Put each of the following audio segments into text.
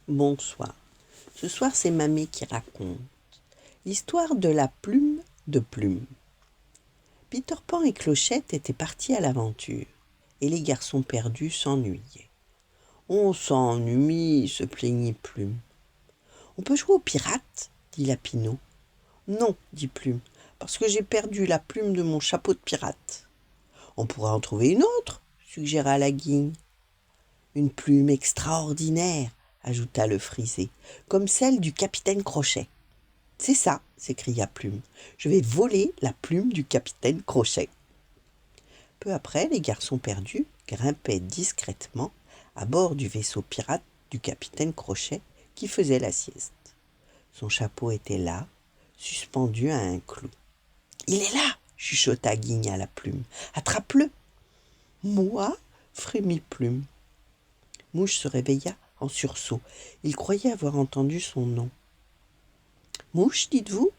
Bonsoir. Ce soir, c'est Mamie qui raconte l'histoire de la plume de Plume. Peter Pan et Clochette étaient partis à l'aventure, et les garçons perdus s'ennuyaient. On s'ennuie, se plaignit Plume. On peut jouer aux pirates, dit Lapinot. Non, dit Plume, parce que j'ai perdu la plume de mon chapeau de pirate. On pourra en trouver une autre, suggéra la Guigne. Une plume extraordinaire, ajouta le frisé, comme celle du capitaine Crochet. C'est ça, s'écria Plume. Je vais voler la plume du capitaine Crochet. Peu après, les garçons perdus grimpaient discrètement à bord du vaisseau pirate du capitaine Crochet qui faisait la sieste. Son chapeau était là, suspendu à un clou. « Il est là !» chuchota Guigne à la plume. « Attrape-le !»« Moi ?» frémit Plume. Mouche se réveilla en sursaut. Il croyait avoir entendu son nom. « Mouche, dites-vous ?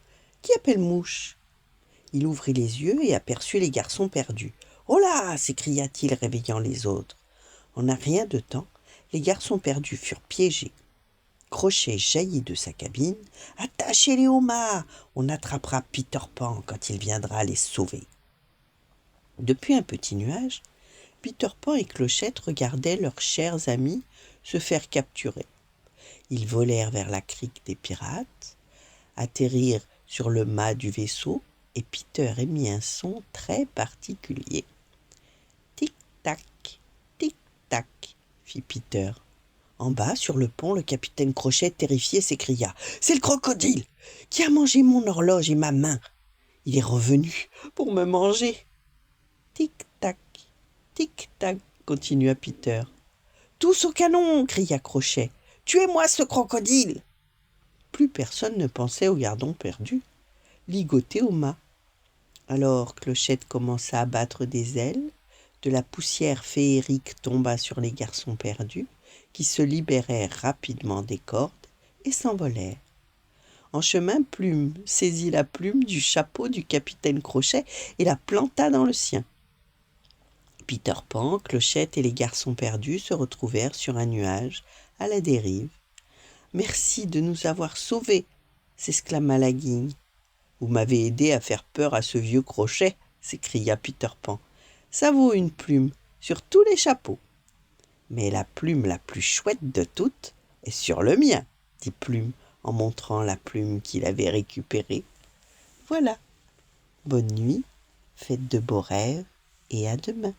Qui appelle Mouche ?» Il ouvrit les yeux et aperçut les garçons perdus. « Oh là !» s'écria-t-il, réveillant les autres. En un rien de temps, les garçons perdus furent piégés. Crochet jaillit de sa cabine. « Attachez-les au mât ! On attrapera Peter Pan quand il viendra les sauver. » Depuis un petit nuage, Peter Pan et Clochette regardaient leurs chers amis se faire capturer. Ils volèrent vers la crique des pirates, atterrirent sur le mât du vaisseau, et Peter émit un son très particulier. « Tic-tac, tic-tac » fit Peter. En bas, sur le pont, le capitaine Crochet, terrifié, s'écria « C'est le crocodile qui a mangé mon horloge et ma main. Il est revenu pour me manger. » Tic-tac, tic-tac, continua Peter. « Tous au canon !» cria Crochet. « Tuez-moi ce crocodile !» Plus personne ne pensait aux gardons perdus, ligotés au mât. Alors Clochette commença à battre des ailes, de la poussière féerique tomba sur les garçons perdus, qui se libérèrent rapidement des cordes et s'envolèrent. En chemin, Plume saisit la plume du chapeau du capitaine Crochet et la planta dans le sien. Peter Pan, Clochette et les garçons perdus se retrouvèrent sur un nuage, à la dérive. « Merci de nous avoir sauvés !» s'exclama la Guigne. « Vous m'avez aidé à faire peur à ce vieux Crochet !» s'écria Peter Pan. « Ça vaut une plume sur tous les chapeaux. »« Mais la plume la plus chouette de toutes est sur le mien !» dit Plume en montrant la plume qu'il avait récupérée. Voilà. Bonne nuit, faites de beaux rêves et à demain.